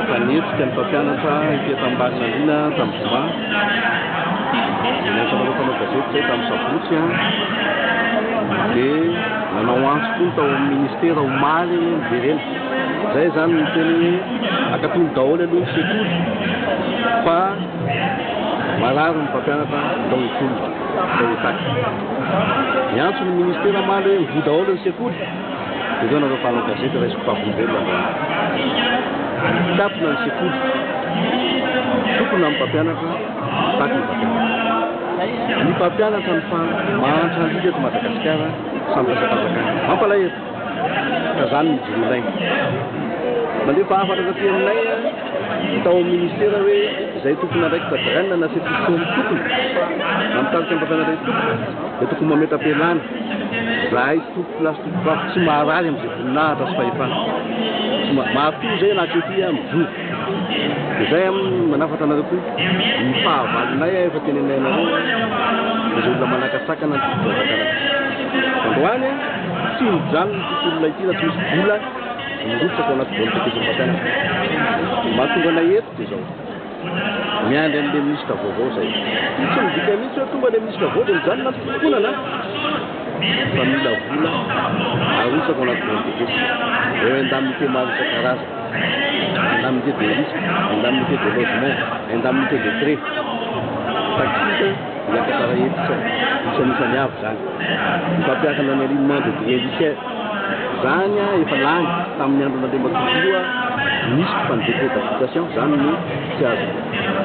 fanetsika ny mpampianatra ity tam'Ambaninandriana tamin'ny Zoma. Nanao gazety zay tamin'ny Sabotsy dia nanao antso koa tao amin'ny ministera omaly miverena. Zay zany ny teny hoe akatony daholo aloha ny sekoly fa marary ny mpampianatra tao itolo tao itaky. Niantso ny ministera omaly hoe mivoy daholo ny sekoly. Dia zao nareo fanao gazety raisiko mpampivelona tapona ny sekoly tokony amin'ny mpampianatra taky ny mpampianatra. Ny mpampianatra ny fa mahantra andrika eto Madagasikara sampasakazakana mampalahelo ka zany mijoro ilaina. Mandefa afatra taty aminay tao amin'ny ministera hoe izay tokony andraiky tadranina na sekoly tokony na mitarika ny mpampianatra tokony dia tokony mametam-pialana zahay tompo-pilasy tompo-bafy tsy maharary amin'izay voninahitra sy fahefana mahato zay anaty mijoro. Dia zay manafatra anareo koa ny fahavalonay efa tenenay nareo izay olona manakatsakana ny fivavakana. Androany tsy mijanona ny tontolona ity na tsy misy vola mirotsaka ao anaty volim-petesa mpampianatra. Mahatonga anay eto dia zao miandry an'ilay ministra vaovao zay. Tsy midika mihitsy hoe tonga ilay ministra vaovao dia mijanona anaty fitonana fa mila vola arotsaka ao anaty volim-petesa. Eo indamnité maro isan-karazana, indamnité de risque, indamnité de logement, indamnité de frais. Taxika miakatara ety isan'isany avy zany. Mpampiakana ny alimement de bien indiciaire zany efa lany tamin'ny andro nandriamatokoa nisy fa ny décret d'application zany ny tsy azo.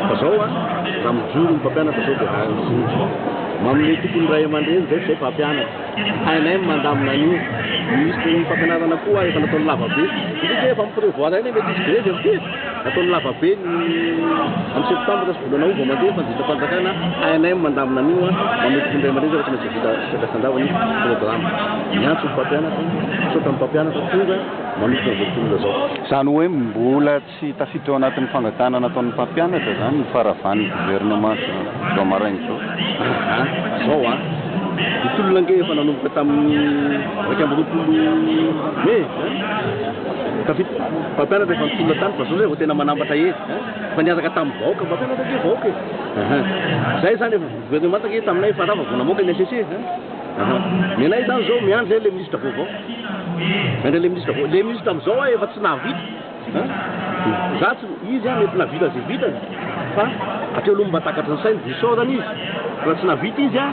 Fa zao raha mijoro ny mpampianatra zao dia raha mamin'ny tokony ray aman-dreny zay zay mpampianatra. Hainay mandamina an'io ministre ny fampianarana koa efa nataony lavabe. Ndrika efa miprevoir any mety izy grevy amin'ity nataony lavabe amin'ny septembre sy volana août mandeha fanjitra-panjakana. Hainay mandamina an'io mamin'ny tokony ray aman-dreny rehefa maintsy vita sakasandavany programme. Miantso ny mpampianatra saotra ny mpampianatra tonga manokana zao tonga zao. Zany hoe mbola tsy tafiditra ao anatin'ny fangatana nataon'ny mpampianatra zany ny faravan'ny gouvernement zao maraina zao. Zao ny tolonange efa nanomboka tamin'ny raika amby roapolo mai tafiditra mpampianatra efa nitolona tany fa zao zay vao tena manambatra edy fa niaraka tamin'ny vahoaka mpampianatra ke vahoaka zay zany efa gouvernement take taminay efa raha vao namoaka ny SSE menay zany zao miandry zay le ministre vaovao miandry le ministre vaovao. Le ministre am'izao efa tsy nahavita za tsy izy mety navita zay vitany fa atreo aloha mba takatra ny sainy disorany izy raha tsy navita izy dia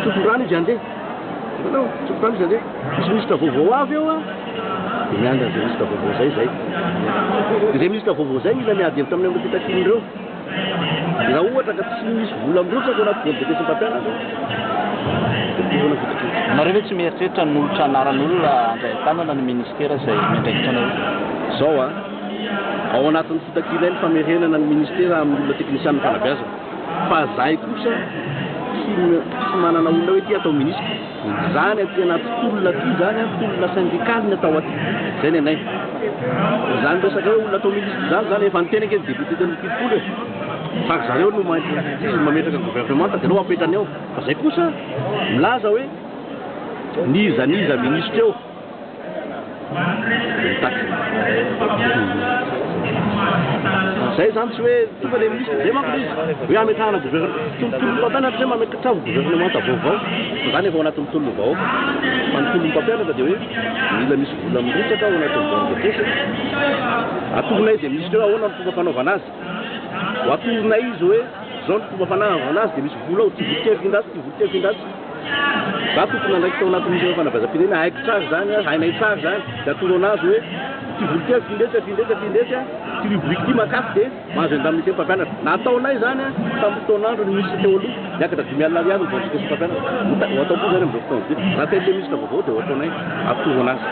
tsokondrano izy andeha hitanao tsokondrano izy andeha misy ministre vaovao avy eo dia miandry an'izay ministre vaovao zay dia zay ministre vaovao zay mila miady evy tamin'ny amin'ny fitakin'ireo dia raha ohatra ka tsy misy vola mirotsaka ao anaty volim-petesa mpampianatra nareo hoe tsy mieritreritra nolotra anaran'olona andray tanana ny ministera zay miandraikitra anareo zao ao anatin'ny fitakina ny famerenana ny ministera amin'ny olona teknisian'ny fanabeazana fa zahay kosa tsy manana olona hoe ty atao ministra zany aty anaty tolona ty zany tolona syndikaly ny atao aty zay ny anay zany resaka hoe olona atao ministra zany efa nitena ke député de l'Ipolo fa zareo no mametraka gouvernement dia anao apetrany ao fa zay kosa milaza hoe niza ministra eo zay zany tsy hoe tonga le ministre zay manko izy hoe ametrahana tolon'ny mpampianatra zay mametravo gouvernement vaovao zany efa ao anatin'ny tolony vahoaka fa ny tolon'ny mpampianatra dia hoe mila misy vola mirotsaka ao anatin'ny volim-petesa atoronay dia ministre eo ahoana ny fomba fanaovana azy ho atoronay izy hoe zao ny fomba fanaovana azy dia misy vola ao ty volontefindratsy za tokony andraiky tao anatin'ny misy fanabeazam-pirenena haiko tsara zany hainay tsara zany dia atoro anazy hoe ty volontefi findetsy ty rubrique ty makafy dia mahazo indamnité mpampianatra nataonay zany tamin'ny taonandro ny ministre teo aloha niakatra 10 000 ariary ny volim-petesa mpampianatra ho atao koa zany amin'izao fotoana ity raha tele ministre vaovao dia ho ataonay atoro anazy.